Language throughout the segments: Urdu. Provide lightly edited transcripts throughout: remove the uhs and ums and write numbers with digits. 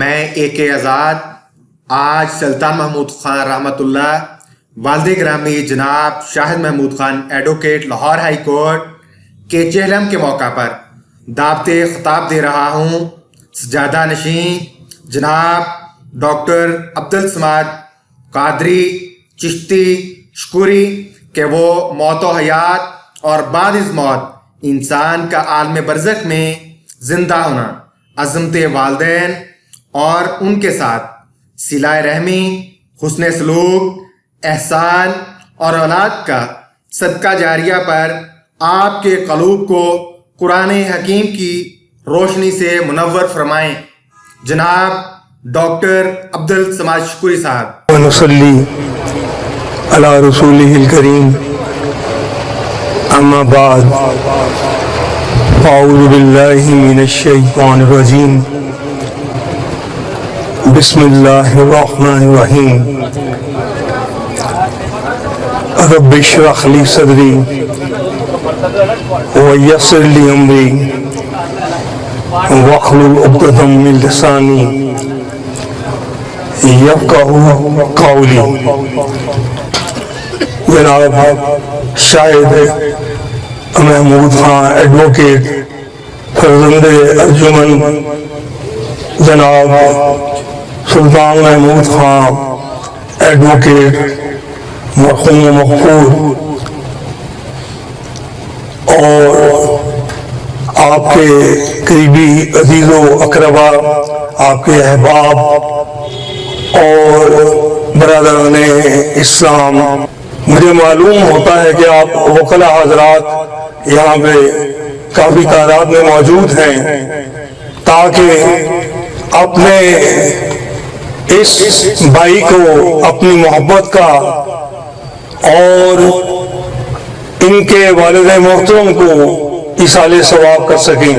میں اے کے آزاد آج سلطان محمود خان رحمۃ اللہ والد گرامی جناب Shahid Mahmood Khan advocate Lahore high court کے چہلم کے موقع پر دعوت خطاب دے رہا ہوں سجادہ نشین جناب ڈاکٹر عبدالصمد قادری چشتی شکوری کہ وہ موت و حیات اور بعد از موت انسان کا عالم برزخ میں زندہ ہونا، عظمت والدین اور ان کے ساتھ صلہ رحمی، حسن سلوک، احسان اور اولاد کا صدقہ جاریہ پر آپ کے قلوب کو قرآن حکیم کی روشنی سے منور فرمائیں۔ جناب ڈاکٹر عبدالصمد شکوری صاحب۔ ونصلی علی رسولہ الکریم، اما بعد، اعوذ باللہ من الشیطان الرجیم، بسم اللہ الرحمن الرحیم، رب اشرح لی صدری ویسر لی امری واحلل عقدۃ من لسانی یفقہوا قولی۔ جناب شاہد محمود خان ایڈوکیٹ فرزند ارجمن، جناب سلطان محمود خان ایڈوکیٹ مرحوم مغفور، اور آپ کے قریبی عزیز و اقربا، آپ کے احباب اور برادران اسلام، مجھے معلوم ہوتا ہے کہ آپ وکلا حضرات یہاں پہ کافی تعداد میں موجود ہیں، تاکہ اپنے اس بھائی کو اپنی محبت کا اور ان کے والد محترم کو ایصال ثواب کر سکیں۔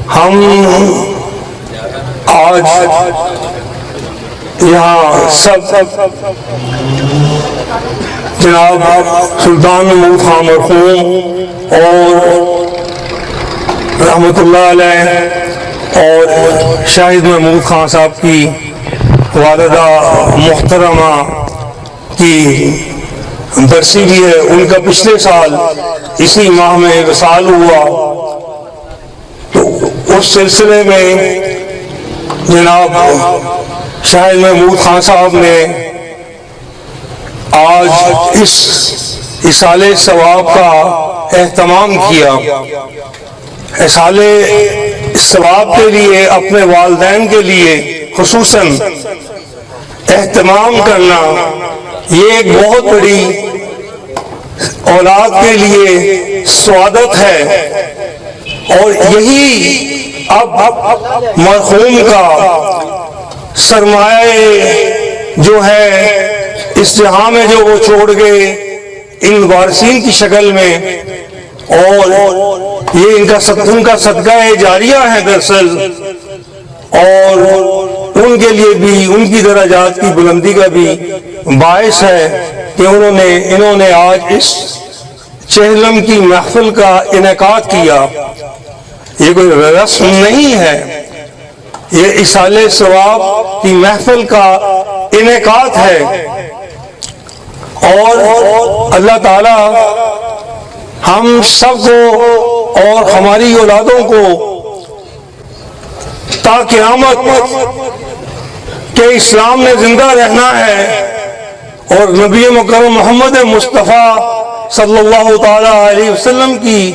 ہم آج یہاں سب جناب سلطان محمود خان مرحوم اور رحمۃ اللہ علیہ اور شاہد محمود خان صاحب کی والدہ محترمہ کی برسی بھی ہے، ان کا پچھلے سال اسی ماہ میں وصال ہوا، تو اس سلسلے میں جناب شاہد محمود خان صاحب نے آج اس ایصال ثواب کا اہتمام کیا۔ ایصال ثواب کے لیے اپنے والدین کے لیے خصوصاً اہتمام کرنا، یہ ایک بہت بڑی اولاد کے لیے سعادت ہے، اور یہی اب مرحوم کا سرمایہ جو ہے اس جہاں میں جو وہ چھوڑ گئے ان وارثین کی شکل میں، اور یہ ان کا صدقہ جاریہ ہے دراصل، اور ان کے لیے بھی ان کی درجات کی بلندی کا بھی باعث ہے کہ انہوں نے آج اس چہلم کی محفل کا انعقاد کیا۔ یہ کوئی رسم نہیں ہے، یہ ایصال ثواب کی محفل کا انعقاد ہے، اور اللہ تعالی ہم سب کو اور ہماری اولادوں کو تا قیامت کہ اسلام نے زندہ رہنا ہے، اور نبی مکرم محمد مصطفیٰ صلی اللہ تعالی علیہ وسلم کی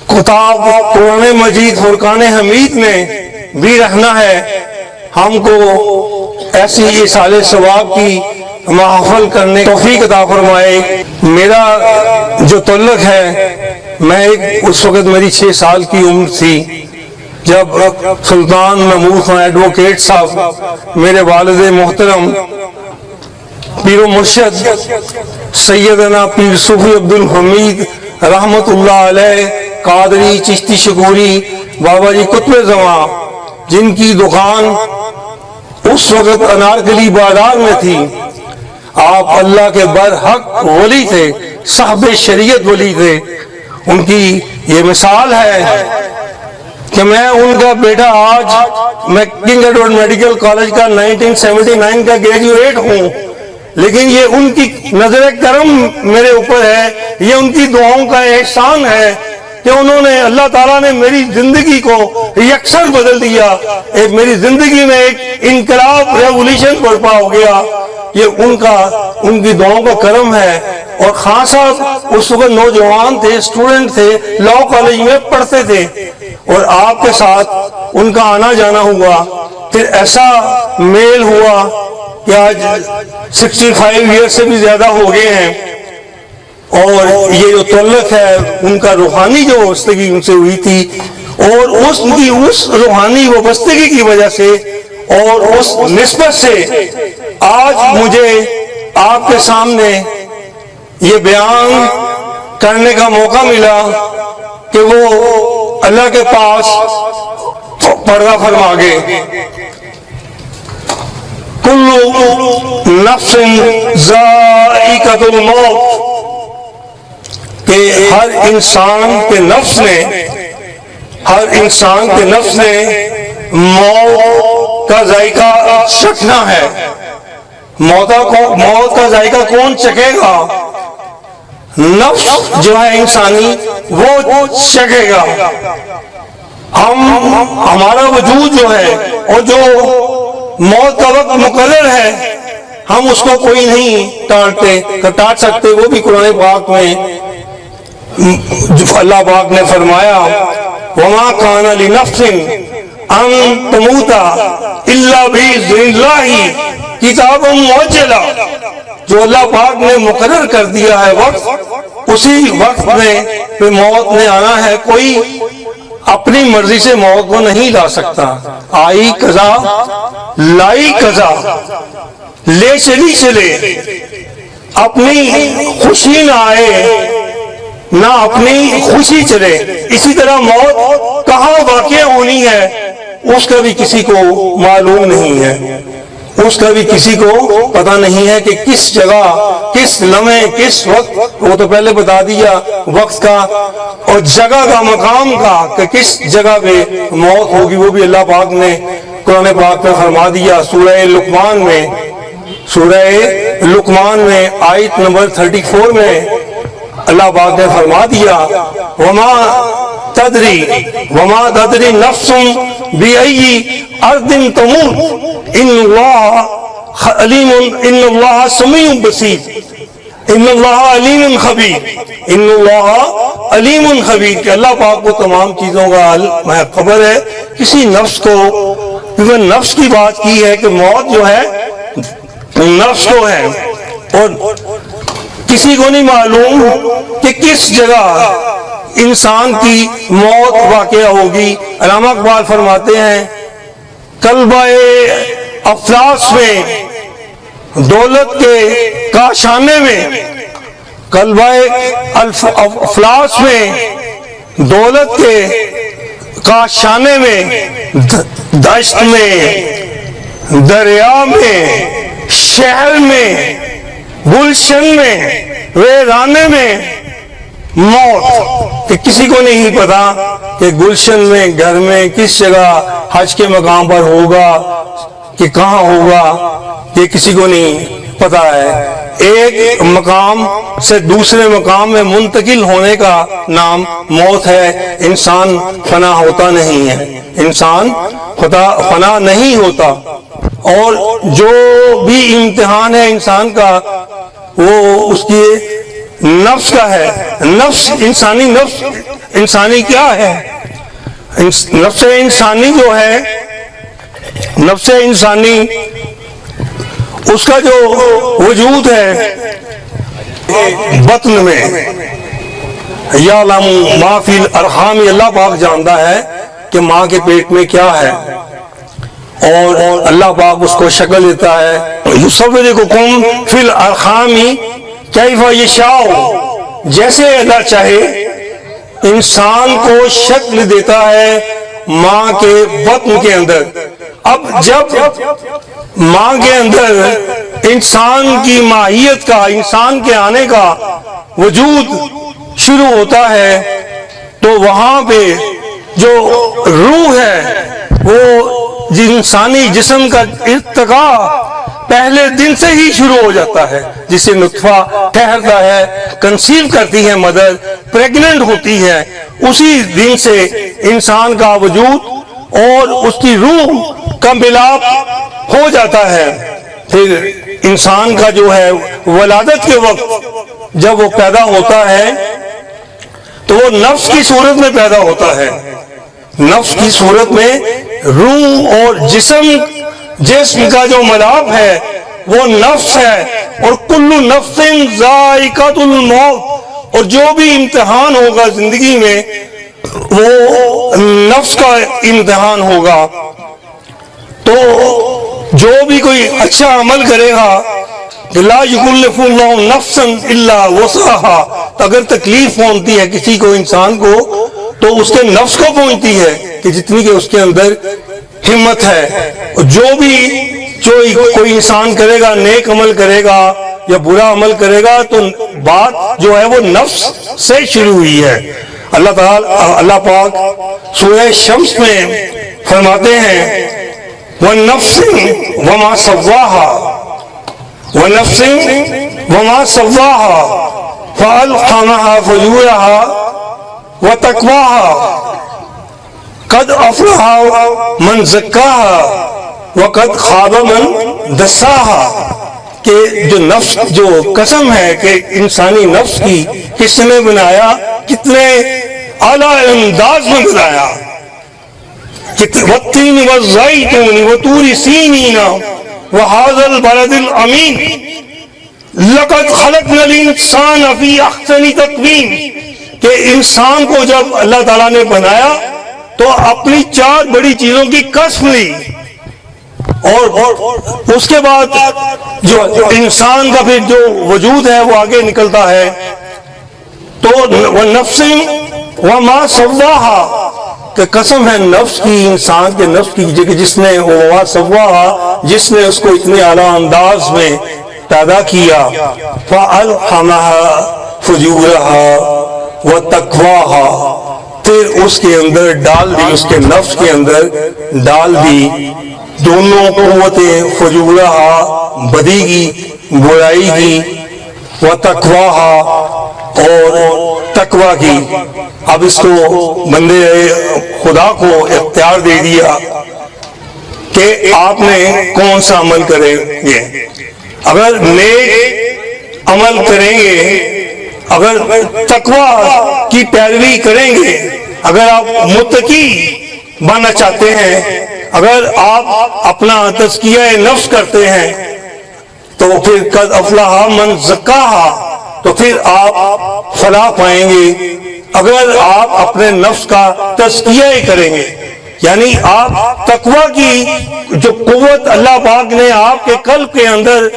کتاب قرآن مجید فرقان حمید میں بھی رہنا ہے، ہم کو ایسی ایصال ثواب کی محفل کرنے توفیق عطا فرمائے۔ میرا جو تعلق ہے، میں اس وقت میری 6 سال کی عمر تھی جب سلطان محمود خان ایڈوکیٹ صاحب میرے والد محترم پیر و مرشد سیدنا پیر صوفی عبدالحمید رحمت اللہ علیہ قادری چشتی شکوری بابا جی قطب زمان، جن کی دکان اس وقت انارکلی بازار میں تھی، آپ اللہ کے برحق ولی تھے، صاحب شریعت ولی تھے، ان کی یہ مثال ہے کہ میں ان کا بیٹا آج میں کنگ ایڈورڈ میڈیکل کالج کا 1979 کا گریجویٹ ہوں، لیکن یہ ان کی نظر کرم میرے اوپر ہے، یہ ان کی دعاؤں کا احسان ہے کہ انہوں نے اللہ تعالیٰ نے میری زندگی کو یکسر بدل دیا، ایک میری زندگی میں ایک انقلاب ریولیوشن برپا ہو گیا۔ یہ ان کی دعاؤں کا کرم ہے۔ اور خان صاحب اس وقت نوجوان تھے، اسٹوڈنٹ تھے، لاء کالج میں پڑھتے تھے، اور آپ کے ساتھ ان کا آنا جانا ہوا، پھر ایسا میل ہوا کہ آج 65 ایئر سے بھی زیادہ ہو گئے ہیں، اور یہ جو تعلق ہے ان کا روحانی جو وابستگی ان سے ہوئی تھی، اور اس روحانی وابستگی کی وجہ سے اور اس نسبت سے آج مجھے آپ کے سامنے یہ بیان کرنے کا موقع ملا کہ وہ اللہ کے پاس پردہ فرما گئے۔ کل نفس ذائقۃ الموت، کہ ہر انسان کے نفس نے موت کا ذائقہ چکھنا ہے۔ موت کا ذائقہ کون چکھے گا؟ نفس جو ہے انسانی وہ چکھے گا۔ ہمارا وجود جو ہے اور جو موت کا وقت مقرر ہے، ہم اس کو کوئی نہیں ٹاٹ سکتے۔ وہ بھی قرآن پاک میں اللہ پاک نے فرمایا وَمَا كَانَ لِنَفْسٍ أَن تَمُوتَ إِلَّا بِإِذْنِ اللَّهِ كِتَابًا مُؤَجَّلًا، جو اللہ پاک نے مقرر کر دیا ہے وقت، اسی وقت میں پھر موت نے آنا ہے۔ کوئی اپنی مرضی سے موت کو نہیں لا سکتا۔ آئی قضا لائی قضا، لے چلے، اپنی خوشی نہ آئے نہ اپنی خوشی چلے۔ اسی طرح موت کہاں واقع ہونی ہے اس کا بھی کسی کو معلوم نہیں ہے، اس کا بھی کسی کو پتہ نہیں ہے کہ کس جگہ، کس لمحے، کس وقت۔ وہ تو پہلے بتا دیا وقت کا اور جگہ کا، مقام کا، کہ کس جگہ پہ موت ہوگی، وہ بھی اللہ پاک نے قرآن پاک میں فرما دیا۔ سورہ لقمان میں آیت نمبر 34 میں اللہ پاک نے فرما دیا وما تدری نفس بأي أرض تموت ان اللہ سمیع بصیر، ان اللہ علیم خبیر، کہ اللہ پاک کو تمام چیزوں کا خبر ہے۔ کسی نفس کو، کیونکہ نفس کی بات کی ہے کہ موت جو ہے نفس کو ہے، اور کسی کو نہیں معلوم کہ کس جگہ انسان کی موت واقع ہوگی۔ علامہ اقبال فرماتے ہیں قلبہ افلاس میں، دولت کے کاشانے میں، قلبہ افلاس میں، دولت کے کاشانے میں، دشت میں، دریا میں، شہر میں، گلشن میں، ویرانے میں موت، کہ کسی کو نہیں پتا کہ گلشن میں، گھر میں، کس جگہ حج کے مقام پر ہوگا کہ کہاں ہوگا، یہ کسی کو نہیں پتا ہے۔ ایک مقام سے دوسرے مقام میں منتقل ہونے کا نام موت ہے۔ انسان فنا ہوتا نہیں ہے، انسان فنا نہیں ہوتا، اور جو بھی امتحان ہے انسان کا وہ اس کی نفس کا ہے۔ نفس انسانی کیا ہے؟ نفس انسانی جو ہے، نفس انسانی اس کا جو وجود ہے بطن میں، یعلم ما فی الارحام، اللہ پاک جانتا ہے کہ ماں کے پیٹ میں کیا ہے، اور اللہ پاک اس کو شکل دیتا ہے۔ یصورکم فی الارحام کیف یشاء، جیسے اللہ چاہے انسان کو شکل دیتا ہے ماں کے بطن کے اندر۔ اب جب ماں کے اندر انسان کی ماہیت کا، انسان کے آنے کا وجود شروع ہوتا ہے تو وہاں پہ جو روح ہے وہ انسانی جسم کا ارتقا پہلے دن سے ہی شروع ہو جاتا ہے. جسے نطفہ ٹھہرتا ہے, کنسیو کرتی ہے مدر, پریگننٹ ہوتی ہے, اسی دن سے انسان کا وجود اور اس کی روح کا ملاپ ہو جاتا ہے. پھر انسان کا جو ہے ولادت کے وقت جب وہ پیدا ہوتا ہے تو وہ نفس کی صورت میں پیدا ہوتا ہے. نفس کی صورت میں روح اور جسم کا جو ملاپ ہے وہ نفس ہے. اور کل نفس ذائقۃ الموت, اور جو بھی امتحان ہوگا زندگی میں وہ نفس کا امتحان ہوگا. تو جو بھی کوئی اچھا عمل کرے گا, لا یکلف اللہ نفسا الا وسعها, اگر تکلیف پہنچتی ہے کسی کو, انسان کو, تو اس کے نفس کو پہنچتی ہے کہ جتنی کہ اس کے اندر ہمت ہے. جو کوئی انسان کرے گا, نیک عمل کرے گا یا برا عمل کرے گا, تو بات جو ہے وہ نفس سے شروع ہوئی ہے. اللہ پاک سورہ شمس میں فرماتے ہیں وَالنَّفْسٍ وَمَا سَوَّاهَا وَنَفْسٍ وَمَا سَوَّاهَا فَأَلْهَمَهَا فُجُورَهَا وَتَقْوَاهَا قَدْ أَفْلَحَ مَنْ زَكَّاهَا وَقَدْ خَابَ مَنْ دَسَّاهَا. کہ جو نفس, جو قسم ہے کہ انسانی نفس کی کس نے بنایا, کتنے اعلیٰ انداز میں بنایا. وَالتِّينِ وَالزَّيْتُونِ وَطُورِ سِينِينَ وَهَذَا الْبَلَدِ الْأَمِينِ لَقَدْ خَلَقْنَا الْإِنسَانَ فِي أَحْسَنِ تَقْوِيمٍ. کہ انسان کو جب اللہ تعالیٰ نے بنایا تو اپنی 4 بڑی چیزوں کی قسم لی, اور اس کے بعد جو انسان کا پھر جو وجود ہے وہ آگے نکلتا ہے. تو وَالنَّفْسٍ وَمَا سَوَّاهَا, کہ قسم ہے نفس کی, انسان کے نفس کی, جس نے وَمَا سَوَّاهَا, جس نے اس کو اتنے اعلیٰ انداز میں پیدا کیا. فَأَلْهَمَهَا فُجُورَهَا وَتَقْوَاهَا, پھر اس کے اندر ڈال دی, اس کے نفس کے اندر ڈال دی دونوں قوتیں, فجورہا بدی کی, برائی کی, وتقواہا اور تقوی کی. اب اس کو بندے خدا کو اختیار دے دیا کہ آپ نے کون سا عمل کریں گے. اگر نیک عمل کریں گے, اگر تقوی کی پیروی کریں گے, اگر آپ متقی بننا چاہتے ہیں, اگر آپ اپنا تزکیہ نفس کرتے ہیں, تو پھر قد افلح من زکاہا, تو پھر آپ فلاح پائیں گے. اگر آپ اپنے نفس کا تزکیہ کریں گے, یعنی آپ تقوی کی جو قوت اللہ پاک نے آپ کے قلب کے اندر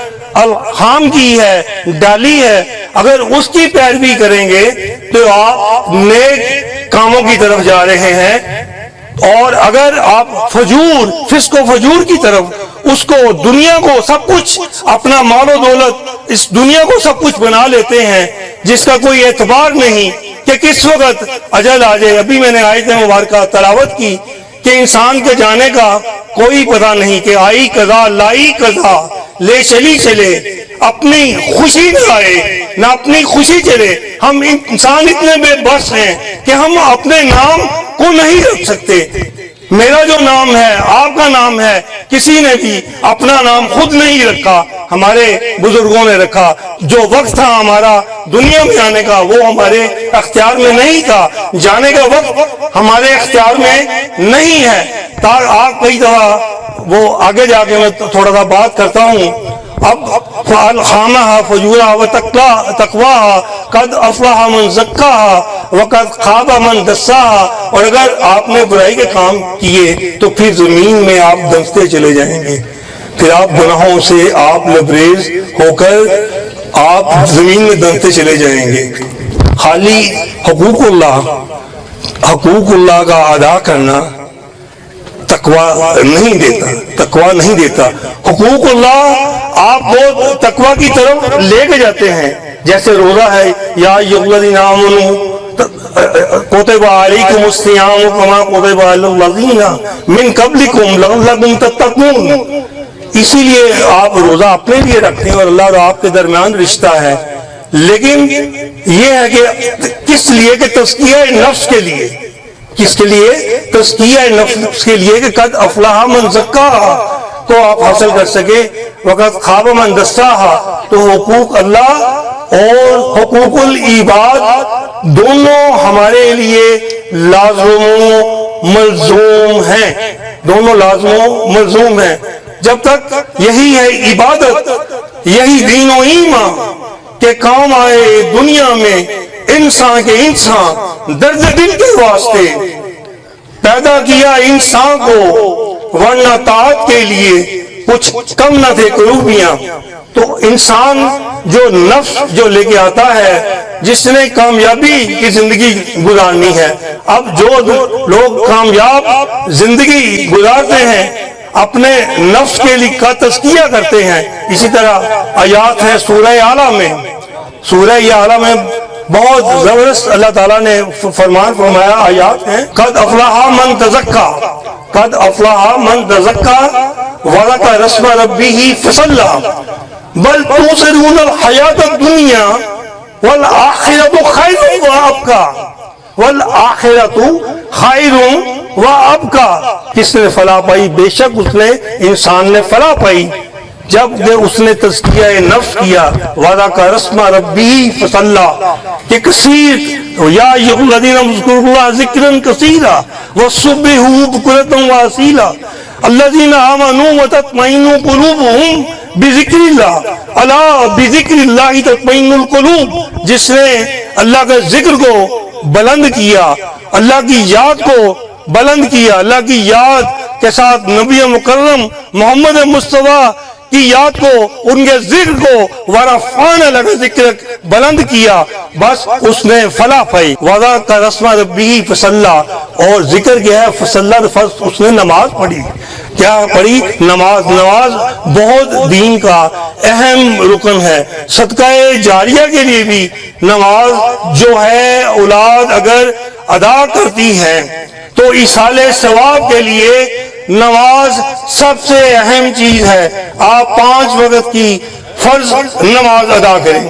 الہام کی ہے, ڈالی ہے, اگر اس کی پیروی کریں گے تو آپ نیک کاموں کی طرف جا رہے ہیں. اور اگر آپ فسق و فجور کی طرف, اس کو دنیا کو سب کچھ, اپنا مال و دولت, اس دنیا کو سب کچھ بنا لیتے ہیں جس کا کوئی اعتبار نہیں کہ کس وقت اجل آ جائے. ابھی میں نے آیت مبارکہ تلاوت کی کہ انسان کے جانے کا کوئی پتہ نہیں, کہ آئی قضا لائی قضا, لے چلے, اپنی خوشی نہ آئے نہ اپنی خوشی چلے. ہم انسان اتنے بے بس ہیں کہ ہم اپنے نام کو نہیں رکھ سکتے. میرا جو نام ہے, آپ کا نام ہے, کسی نے بھی اپنا نام خود نہیں رکھا, ہمارے بزرگوں نے رکھا. جو وقت تھا ہمارا دنیا میں آنے کا وہ ہمارے اختیار میں نہیں تھا, جانے کا وقت ہمارے اختیار میں نہیں ہے. آپ کئی دفعہ وہ آگے جا کے میں تھوڑا سا بات کرتا ہوں. اب فَأَلْهَمَهَا فُجُورَهَا وَتَقْوَاهَا قَدْ أَفْلَحَ مَنْ زَكَّاهَا وَقَدْ خَابَ مَنْ دَسَّاهَا. اور اگر آپ نے برائی کے کام کیے تو پھر زمین میں آپ دھنستے چلے جائیں گے, پھر آپ گناہوں سے آپ لبریز ہو کر آپ زمین میں دھنستے چلے جائیں گے. خالی حقوق اللہ کا ادا کرنا تقوی نہیں دیتا. حقوق اللہ آپ کو تقوی کی طرف لے کے جاتے ہیں. جیسے روزہ ہے, یا ایھا الذین آمنوا کوتب علیکم الصیام کما کوتب علی الذین من قبلکم لعلکم تتقون. اسی لیے آپ روزہ اپنے لیے رکھتے ہیں اور اللہ اور آپ کے درمیان رشتہ ہے. لیکن یہ ہے کہ کس لیے کہ تزکیہ نفس کے لیے. کس کے لیے؟ تزکیہ نفس کے لیے کہ قد افلح من زکاہا کو آپ حاصل کر سکے، وقت خاب من دساہا. تو حقوق اللہ اور حقوق العباد دونوں ہمارے لیے لازم و ملزوم ہیں. دونوں لازم و ملزوم ہیں. جب تک یہی ہے عبادت، یہی دین و ایمان کہ کام آئے دنیا میں انسان کے انسان درد دل کے واسطے پیدا کیا انسان کو، ورنہ طاعت کے لیے کچھ کم نہ تھے قلوبیاں. تو انسان جو نفس جو لے کے آتا ہے، جس نے کامیابی کی زندگی گزارنی ہے. اب جو لوگ کامیاب زندگی گزارتے ہیں اپنے نفس کے لیے کا تزکیہ کرتے ہیں. اسی طرح آیات ہیں سورہ اعلیٰ میں. سورہ اعلیٰ میں بہت زبردست اللہ تعالیٰ نے فرمان فرمایا. آیات ہیں قد افلح من تزکا، قد افلح من تزکا وذکر اسم ربہ فصلی بل تؤثرون الحیاۃ الدنیا والآخرۃ خیر وابقی، والآخرۃ خیر وابقی. کس نے فلاح پائی؟ بے شک اس نے، انسان نے فلاح پائی جب اس نے تزکیہ نفس کیا. وذکر اسم ربہ فصلی کہ کثیر یا ایھا الذین اذکروا اللہ ذکرا کثیرا وسبحوہ بکرۃ واصیلا الذین آمنوا وتطمئن قلوبہم بذکر اللہ الا بذکر اللہ تطمئن القلوب. جس نے اللہ کے ذکر کو بلند کیا، اللہ کی یاد کو بلند کیا، اللہ کی یاد کے ساتھ نبی مکرم محمد مصطفیٰ کی یاد کو، ان کے ذکر کو ورفعنا لک ذکرک بلند کیا، بس اس نے فلاح پائی. وذکر اسم ربہ فصلی، اور ذکر کیا ہے فصلی، اس نے نماز پڑھی. کیا پڑھی؟ نماز. نماز بہت دین کا اہم رکن ہے. صدقہ جاریہ کے لیے بھی نماز جو ہے اولاد اگر ادا کرتی ہے تو ایصال ثواب کے لیے نماز سب سے اہم چیز ہے. آپ 5 وقت کی فرض نماز ادا کریں،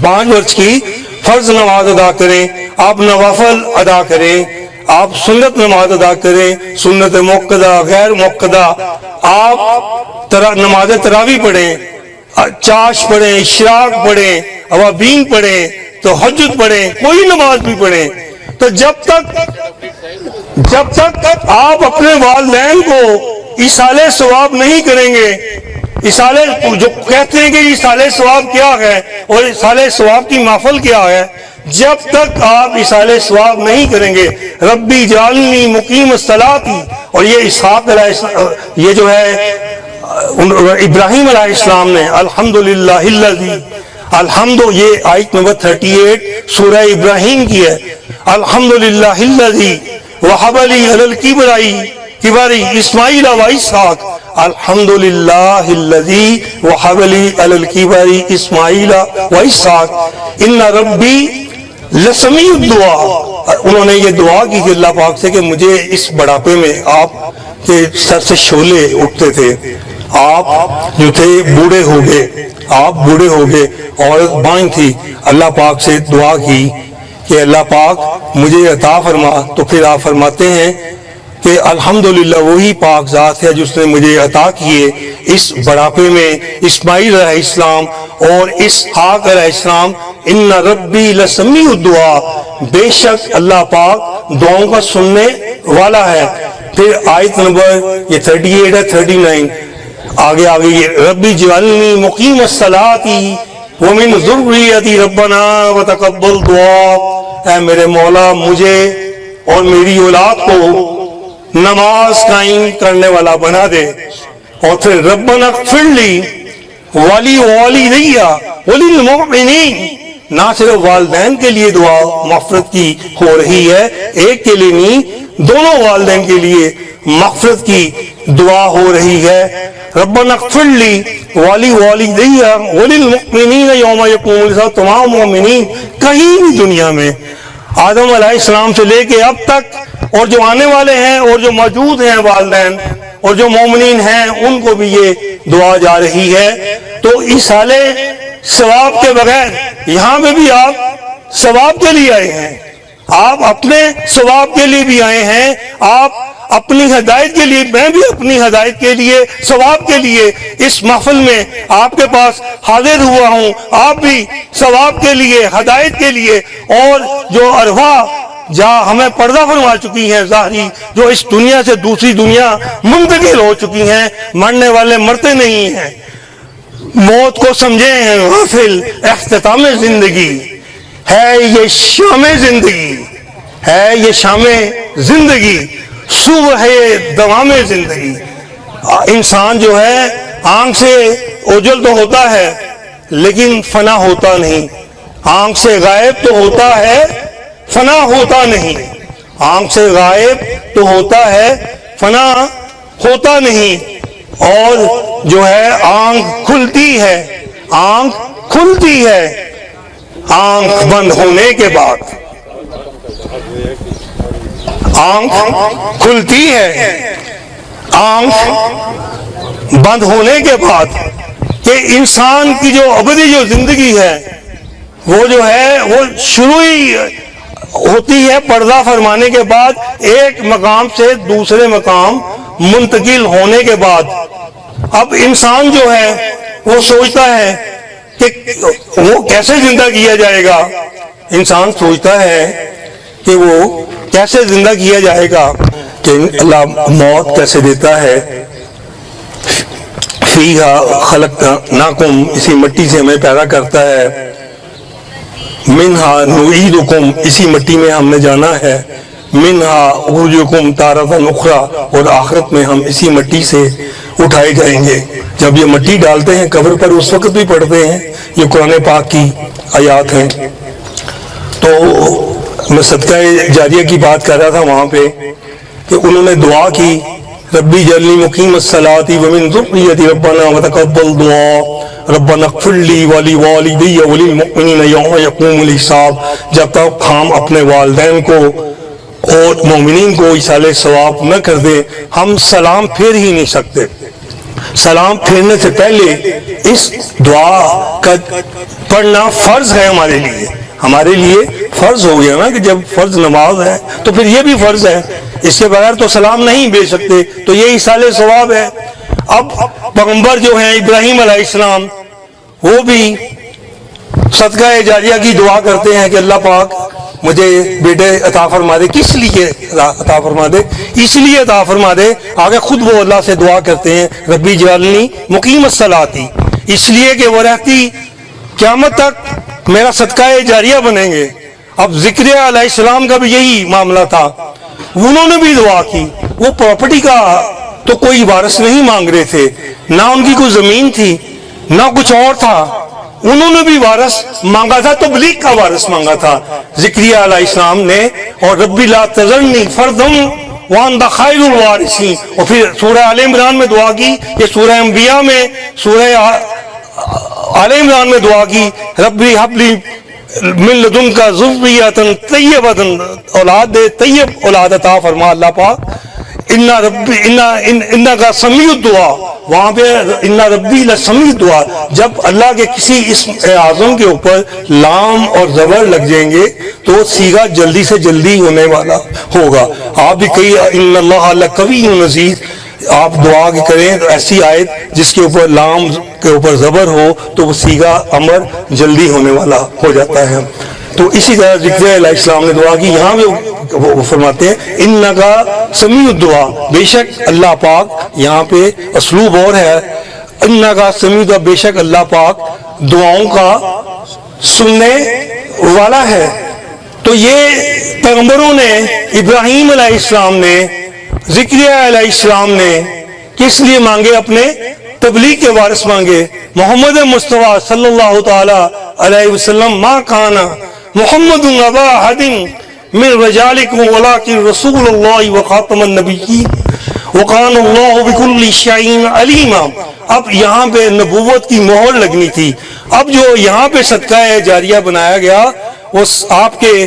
5 وقت کی فرض نماز ادا کریں، آپ نوافل ادا کریں، آپ سنت نماز ادا کریں، سنت موقدہ غیر موقدہ، آپ نماز تراویح پڑھیں، چاش پڑھیں، اشراق پڑھیں، اوابین پڑھیں، تہجد پڑھیں، کوئی نماز بھی پڑھیں. تو جب تک آپ اپنے والدین کو ایصال ثواب نہیں کریں گے، جو کہتے ہیں کہ ایصال ثواب کیا ہے اور ایصال ثواب کی محفل کیا ہے، جب تک آپ ایصال ثواب نہیں کریں گے. ربی جعلنی مقیم الصلاۃ، اور یہ اسحاق یہ جو ہے ابراہیم علیہ السلام نے الحمدللہ الذی، الحمد یہ آیت نمبر 38 سورہ ابراہیم کی ہے. الحمدللہ الذی وہب لی علی الکبر اسماعیل و اسحاق، الحمدللہ الذی وہب لی علی الکبر اسماعیل و اسحاق ان ربی لسمیع الدعاء. انہوں نے یہ دعا کی تھی اللہ پاک سے کہ مجھے اس بڑھاپے میں، آپ کے سر سے شعلے اٹھتے تھے، آپ جو تھے بوڑھے ہو گئے، آپ بوڑھے ہو گئے، عورت بانج تھی، اللہ پاک سے دعا کی کہ اللہ پاک مجھے عطا فرما. تو پھر آپ فرماتے ہیں کہ الحمدللہ وہی پاک ذات ہے جس نے مجھے عطا کیے اس بڑھاپے میں اسماعیل علیہ السلام اور اسحاق علیہ السلام. ان ربی لسمیع الدعاء، بے شک اللہ پاک دعاؤں کا سننے والا ہے. پھر آیت نمبر یہ 38 ہے 39 آگے یہ ربی جعلنی مقیم الصلاۃ ومن ذریتی ربنا وتقبل دعاء. اے میرے مولا مجھے اور میری اولاد کو نماز قائم کرنے والا بنا دے. اور پھر ربنا اغفر لی ولی والدی وللمؤمنین، نہ صرف والدین کے لیے دعا مغفرت کی ہو رہی ہے، ایک کے لیے نہیں، دونوں والدین کے لیے مغفرت کی دعا ہو رہی ہے. ربنا اغفر لی ولی والدی وللمؤمنین یوم یقوم الحساب. تمام مومنین کہیں بھی دنیا میں آدم علیہ السلام سے لے کے اب تک، اور جو آنے والے ہیں اور جو موجود ہیں والدین اور جو مومنین ہیں ان کو بھی یہ دعا جا رہی ہے۔ تو اس حالے ثواب کے بغیر یہاں پہ بھی آپ ثواب کے لیے آئے ہیں، آپ اپنے ثواب کے لیے بھی آئے ہیں، آپ اپنی ہدایت کے لیے، میں بھی اپنی ہدایت کے لیے، ثواب کے لیے اس محفل میں آپ کے پاس حاضر ہوا ہوں، آپ بھی ثواب کے لیے، ہدایت کے لیے، اور جو ارواح جہاں ہمیں پردہ فرما چکی ہیں ظاہری، جو اس دنیا سے دوسری دنیا منتقل ہو چکی ہیں، مرنے والے مرتے نہیں ہیں، موت کو سمجھے ہیں غافل، اختتام زندگی ہے یہ شام زندگی، ہے یہ شام زندگی، صبح ہے دوام زندگی۔ انسان جو ہے آنکھ سے اوجل تو ہوتا ہے لیکن فنا ہوتا نہیں، آنکھ سے غائب تو ہوتا ہے فنا ہوتا نہیں، آنکھ سے غائب تو ہوتا ہے فنا ہوتا نہیں۔ اور جو ہے آنکھ کھلتی ہے، آنکھ کھلتی ہے آنکھ بند ہونے کے بعد، آنکھ کھلتی ہے آنکھ بند ہونے کے بعد، کہ انسان کی جو ابدی جو زندگی ہے وہ جو ہے وہ شروع ہی ہوتی ہے پردہ فرمانے کے بعد، ایک مقام سے دوسرے مقام منتقل ہونے کے بعد۔ اب انسان جو ہے وہ سوچتا ہے کہ وہ کیسے زندہ کیا جائے گا، انسان سوچتا ہے کہ وہ کیسے زندہ کیا جائے گا، کہ اللہ موت کیسے دیتا ہے۔ فیہا خلقناکم، اسی مٹی سے ہمیں پیدا کرتا ہے، منہا نعیدکم، اسی مٹی میں ہم نے جانا ہے، منہا اخرجکم تارۃ اخری، اور آخرت میں ہم اسی مٹی سے اٹھائے جائیں گے۔ جب یہ مٹی ڈالتے ہیں قبر پر اس وقت بھی پڑھتے ہیں، یہ قرآن پاک کی آیات ہیں۔ تو میں صدقہ جاریہ کی بات کر رہا تھا وہاں پہ کہ انہوں نے دعا کی، ربی جعلنی مقیم الصلاۃ ومن ذریتی ربنا وتقبل دعا ربنا اغفر لی ولوالدی وللمؤمنین یوم یقوم الحساب۔ جب تک ہم اپنے والدین کو اور مومنین کو ایصال ثواب نہ کر دیں ہم سلام پھیر ہی نہیں سکتے۔ سلام پھیرنے سے پہلے اس دعا کا پڑھنا فرض ہے ہمارے لیے، ہمارے لیے فرض ہو گیا نا، کہ جب فرض نماز ہے تو پھر یہ بھی فرض ہے، اس کے بغیر تو سلام نہیں بھیج سکتے، تو یہ ایصال ثواب ہے۔ اب پیغمبر جو ہیں ابراہیم علیہ السلام، وہ بھی صدقہ جاریہ کی دعا کرتے ہیں کہ اللہ پاک مجھے بیٹے عطا فرما دے۔ کس لیے عطا فرما دے؟ اس لیے عطا فرما دے، آگے خود وہ اللہ سے دعا کرتے ہیں ربی جعلنی مقیم الصلاۃ، اس لیے کہ وہ رہتی قیامت تک میرا صدقہ جاریہ بنیں گے۔ اب ذکریا علیہ السلام کا بھی یہی معاملہ تھا، انہوں نے بھی دعا کی، وہ پراپرٹی کا تو کوئی وارث نہیں مانگ رہے تھے، نہ ان کی کوئی زمین تھی نہ کچھ اور تھا، انہوں نے بھی وارث مانگا تھا، تبلیغ کا وارث مانگا تھا ذکریا علیہ السلام نے، اور ربی لا تذرنی فردا وانت خیر الوارثین۔ اور پھر سورہ آل عمران میں دعا کی، یہ سورہ انبیاء میں سورہ آل عمران میں دعا کی، ربی حب لی من لدنک ذریۃ طیبۃ، اولاد دے، طیب اولاد عطا فرما اللہ پاک۔ انہ کا سمیع الدعا، وہاں پہ انہ ربی لسمیع الدعا، جب اللہ کے کسی اسم اعظم کے اوپر لام اور زبر لگ جائیں گے تو سیغہ جلدی سے جلدی ہونے والا ہوگا۔ آپ بھی کئی ان اللہ لقوی عزیز، آپ دعا کریں تو ایسی آیت جس کے اوپر لام کے اوپر زبر ہو تو وہ سیغہ امر جلدی ہونے والا ہو جاتا ہے۔ تو اسی طرح ذکر علیہ السلام نے دعا کی، یہاں بھی وہ فرماتے ہیں انکا سمیع الدعا، بے شک اللہ پاک، یہاں پہ اسلوب اور ہے، انکا سمیع الدعا، بے شک اللہ پاک دعاؤں کا سننے والا ہے۔ تو یہ پیغمبروں نے، ابراہیم علیہ السلام نے، ذکریہ علیہ السلام نے کس لیے مانگے؟ اپنے تبلیغ کے وارث مانگے۔ محمد مصطفیٰ صلی اللہ تعالی علیہ وسلم ما کانا محمد ابا احد من رجالکم ولکن رسول اللہ وخاتم النبیین وکان اللہ بکل شیء علیما۔ اب یہاں پہ نبوت کی مہر لگنی تھی۔ اب جو یہاں پہ صدقہ جاریہ بنایا گیا وہ آپ کے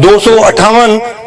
258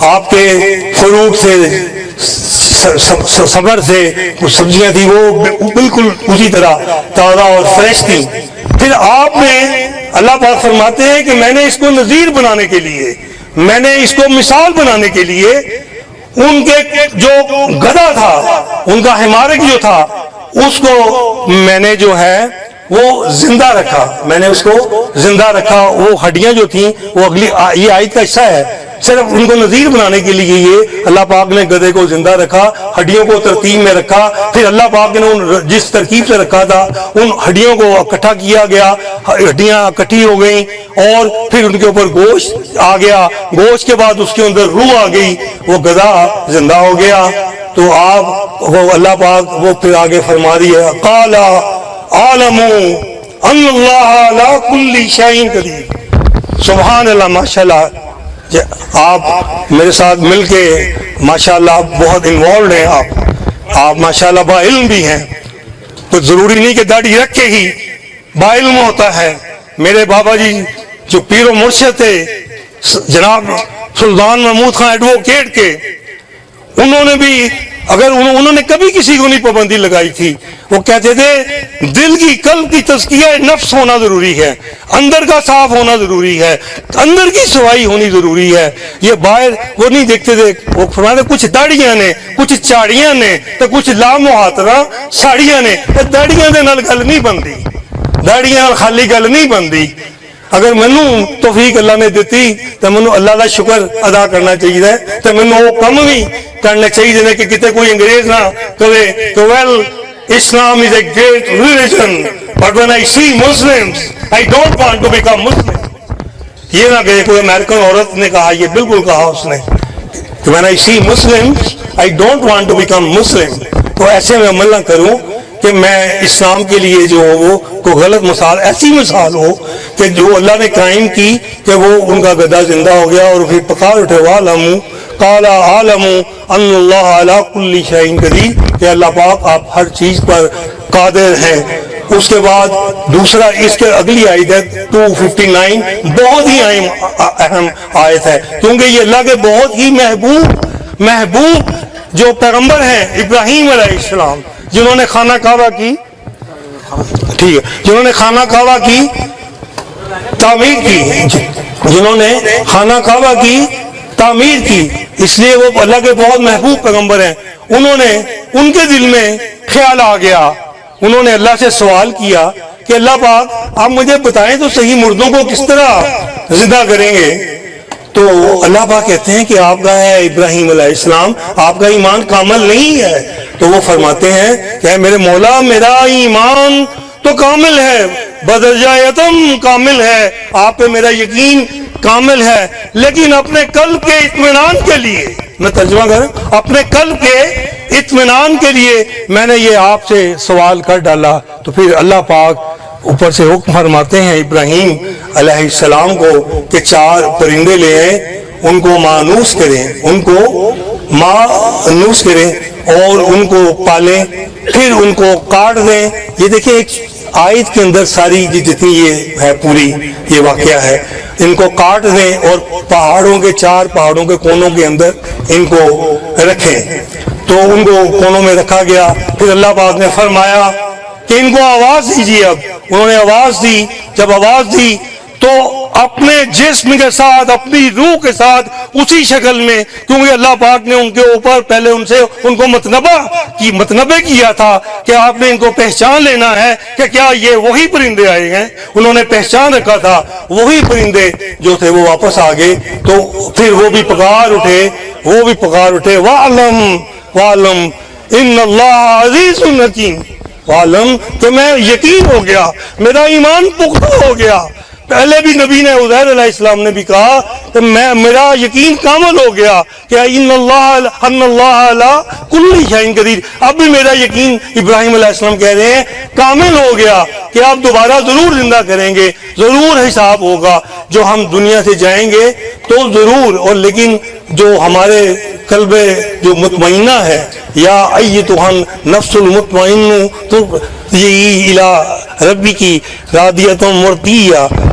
آپ کے فروٹ سے صبر سے کچھ سبزیاں تھیں وہ بالکل اسی طرح تازہ اور فریش تھیں. پھر آپ نے اللہ پاک فرماتے ہیں کہ میں نے اس کو نذیر بنانے کے لیے, میں نے اس کو مثال بنانے کے لیے ان کے جو گدھا تھا, ان کا حمارک جو تھا, اس کو میں نے جو ہے وہ زندہ رکھا, میں نے اس کو زندہ رکھا. وہ ہڈیاں جو تھیں وہ اگلی یہ آیت کا حصہ ہے, صرف ان کو نذیر بنانے کے لیے یہ اللہ پاک نے گدھے کو زندہ رکھا, ہڈیوں کو ترتیب میں رکھا. پھر اللہ پاک نے جس ترکیب سے رکھا تھا ان ہڈیوں کو اکٹھا کیا گیا, ہڈیاں اکٹھی ہو گئیں اور پھر ان کے اوپر گوشت آ گیا, گوشت کے بعد اس کے اندر روح آ گئی, وہ گدھا زندہ ہو گیا. تو آپ وہ اللہ پاک وہ پھر آگے فرما رہی ہے قال عالم ان اللہ علی کل شیء قدیر. سبحان اللہ, ماشاءاللہ آپ میرے ساتھ مل کے ماشاءاللہ بہت انوالوڈ ہیں, آپ ماشاءاللہ با علم بھی ہیں. تو ضروری نہیں کہ داڑھی رکھ کے ہی با علم ہوتا ہے. میرے بابا جی جو پیر و مرشد تھے جناب سلطان محمود خان ایڈوکیٹ کے, انہوں نے بھی اگر انہوں نے کبھی کسی کو نہیں پابندی لگائی تھی. وہ کہتے تھے دل کی قلب کی تزکیہ نفس ہونا ضروری ہے, اندر کا صاف ہونا ضروری ہے, اندر کی صفائی ہونی ضروری ہے. یہ باہر وہ نہیں دیکھتے تھے. وہ فرماتے کچھ داڑیاں نے, کچھ چاڑیاں نے, تو کچھ لامحاطرہ ساڑیاں نے. داڑیاں دے نال گل نہیں بنتی, داڑیاں خالی گل نہیں بنتی. اگر مینوں توفیق اللہ نے دیتی تو مینوں اللہ کا شکر ادا کرنا چاہیے, تو مینوں وہ کم بھی کرنا چاہیے کہ کتے کوئی انگریز نہ کہے کہ well Islam is a great religion but when I see Muslims I don't want to become Muslim. یہ نہ کہے کوئی امریکن عورت نے کہا, یہ بالکل کہا اس نے کہ when I see Muslims I don't want to become Muslim. تو ایسے میں عمل نہ کروں کہ میں اسلام کے لیے جو وہ کوئی غلط مثال, ایسی مثال ہو کہ جو اللہ نے قائم کی کہ وہ ان کا گدھا زندہ ہو گیا. اور پھر پکار اٹھے وَعْلَمُوا قَالَ عَالَمُوا أَنَّ اللَّهَ عَلَىٰ كُلِّ شَيْءٍ قَدِيرٌ, کہ اللہ پاک آپ ہر چیز پر قادر ہیں. اس کے بعد دوسرا اس کے اگلی آیت ہے 259, بہت ہی اہم آیت ہے کیونکہ یہ اللہ کے بہت ہی محبوب جو پیغمبر ہیں ابراہیم علیہ السلام, جنہوں نے خانہ کعبہ کی, ٹھیک ہے, جنہوں نے خانہ کعبہ کی تعمیر کی, جنہوں نے خانہ کعبہ کی تعمیر کی, اس لیے وہ اللہ کے بہت محبوب پیغمبر ہیں. انہوں نے ان کے دل میں خیال آ گیا, انہوں نے اللہ سے سوال کیا کہ اللہ پاک آپ مجھے بتائیں تو صحیح مردوں کو کس طرح زندہ کریں گے. تو اللہ پاک کہتے ہیں کہ آپ کا ہے ابراہیم علیہ السلام, آپ کا ایمان کامل نہیں ہے. تو وہ فرماتے ہیں کہ میرے مولا میرا ایمان تو کامل ہے, بدرجاتم کامل ہے, آپ پہ میرا یقین کامل ہے, لیکن اپنے قلب کے اطمینان کے لیے, میں ترجمہ کروں, اپنے قلب کے اطمینان کے لیے میں نے یہ آپ سے سوال کر ڈالا. تو پھر اللہ پاک اوپر سے حکم فرماتے ہیں ابراہیم علیہ السلام کو کہ 4 پرندے لے آئیں, ان کو مانوس کریں, ان کو مانوس کریں اور ان کو پالیں, پھر ان کو کاٹ دیں. یہ دیکھیں ایک آیت کے اندر ساری جتنی یہ ہے پوری یہ واقعہ ہے. ان کو کاٹ دیں اور پہاڑوں کے 4 پہاڑوں کے کونوں کے اندر ان کو رکھیں. تو ان کو کونوں میں رکھا گیا. پھر اللہ پاک نے فرمایا کہ ان کو آواز دیجیے. اب انہوں نے آواز دی, جب آواز دی تو اپنے جسم کے ساتھ, اپنی روح کے ساتھ, اسی شکل میں, کیونکہ اللہ پاک نے ان کے اوپر پہلے ان کو متنبع کیا تھا کہ آپ نے ان کو پہچان لینا ہے کہ کیا یہ وہی پرندے آئے ہیں. انہوں نے پہچان رکھا تھا وہی پرندے جو تھے وہ واپس آ گئے. تو پھر وہ بھی پکار اٹھے وَعْلَمْ إِنَّ اللَّهَ عَزِيزٌ حَكِيمٌ. وَعْلَمْ کہ میں یقین ہو گیا, میرا ایمان پختہ ہو گیا. پہلے بھی نبی نے عزیر علیہ السلام نے بھی کہا کہ میرا یقین کامل ہو گیا کہ ان اللہ علی کل شیء قدیر. اب بھی میرا یقین ابراہیم علیہ السلام کہہ رہے ہیں کامل ہو گیا کہ آپ دوبارہ ضرور زندہ کریں گے, ضرور حساب ہوگا. جو ہم دنیا سے جائیں گے تو ضرور, اور لیکن جو ہمارے قلب جو مطمئنہ ہے, یا ایتھا نفس المطمئن تو یہ الہ ربی کی رادیت مرضیہ,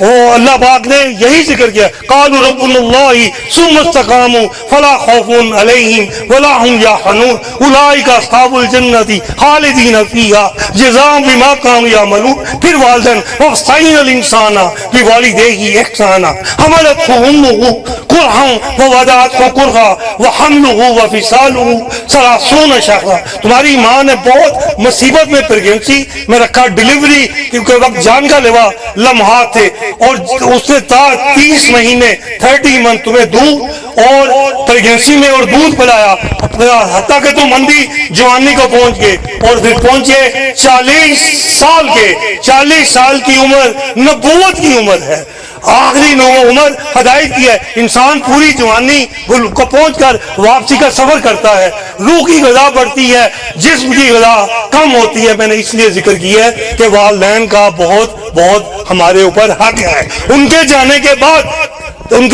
وہ اللہ پاک نے یہی ذکر کیا، قالوا ربنا اللہ ثم استقاموا فلا خوف علیہم ولا هم یحزنون اولئک اصحاب الجنۃ خالدین فیہا جزاء بما كانوا یعملون۔ پھر والدین وصینا الانسان بوالدیہ احسانا حملته امه کرہا ووضعته کرہا وحمله وفصاله 30 شهرا۔ تمہاری ماں نے بہت مصیبت میں پریگنسی میں رکھا، ڈیلیوری کیونکہ وقت جان کا لیوا لمحات تھے، اور اس نے 30 مہینے 30 منتھ تمہیں دودھ اور پریگنسی میں اور دودھ پلایا، حتیٰ کہ تم اندھی جوانی کو پہنچ گئے، اور پھر پہنچے 40 سال کے، 40 سال کی عمر نبوت کی عمر ہے، آخری عمر ہدایت کی ہے۔ انسان پوری جوانی کو پہنچ کر واپسی کا سفر کرتا ہے، روح کی غذا بڑھتی ہے، جسم کی غذا کم ہوتی ہے۔ میں نے اس لیے ذکر کیا ہے کہ والدین کا بہت بہت ہمارے اوپر حق ہے۔ ان کے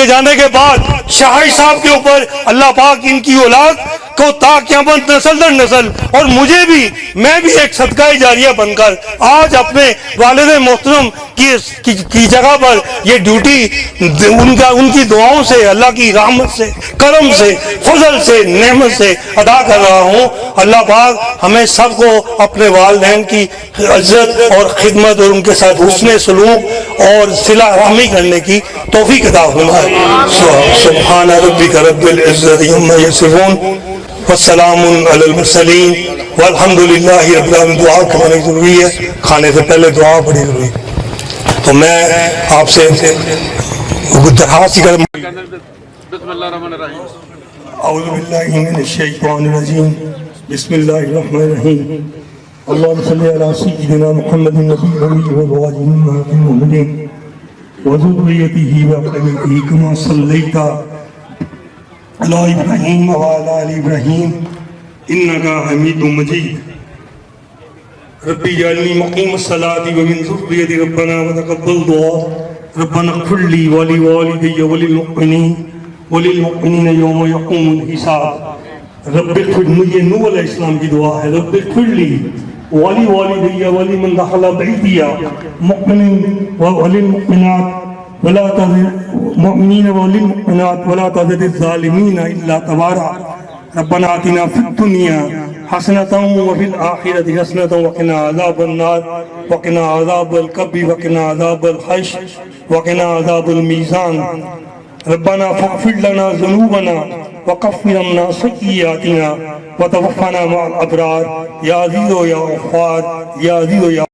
جانے کے بعد شاہد صاحب کے اوپر اللہ پاک ان کی اولاد کو تا قیامت نسل در نسل، اور مجھے بھی، میں بھی ایک صدقہ جاریہ بن کر آج اپنے والد محترم کی جگہ پر یہ ڈیوٹی ان کی دعاؤں سے، اللہ کی رحمت سے، کرم سے، فضل سے، نعمت سے ادا کر رہا ہوں۔ اللہ پاک ہمیں سب کو اپنے والدین کی عزت اور خدمت اور ان کے ساتھ حسن سلوک اور صلہ رحمی کرنے کی توفیق عطا فرمائے۔ سبحان ربک رب العزت عما یصفون والسلام علی المرسلین والحمد للہ رب العالمین۔ دعا کرنا ضروری ہے، کھانے سے پہلے دعا بڑی ضروری ہے۔ تو میں آپ سے درخواست کر بسم اللہ الرحمن الرحیم۔ اعوذ باللہ من الشیطان الرجیم، بسم اللہ الرحمن الرحیم۔ اللہم صلی علی سیدنا محمد النبی الأمی وازواجہ امہات المؤمنین وذریتہ وقربہ کما صلیت علی ابراہیم وعلی آل ابراہیم انک حمید مجید۔ ربی اجعلنی مقیم الصلاۃ ومن ذریتی ربنا وتقبل دعاء ربنا اغفر لی ولوالدی وللمؤمنین یوم یقوم الحساب۔ رب اغفر، مجھے نوح علیہ السلام کی دعا ہے، رب اغفر لی ولوالدی ولمن دخل بیتی مؤمن وللمؤمنات ولا تزد مؤمنین وللمؤمنات ولا تزد الظالمین الا تبارا۔ ربنا آتنا فی الدنیا حسنة وفي الآخرة حسنة وقنا عذاب النار وقنا عذاب القبر وقنا عذاب الحشر وقنا عذاب الميزان۔ ربنا فاغفر لنا ذنوبنا وكفر عنا سيئاتنا وتوفنا مع الأبرار، يا عزيز يا غفار، يا عزيز يا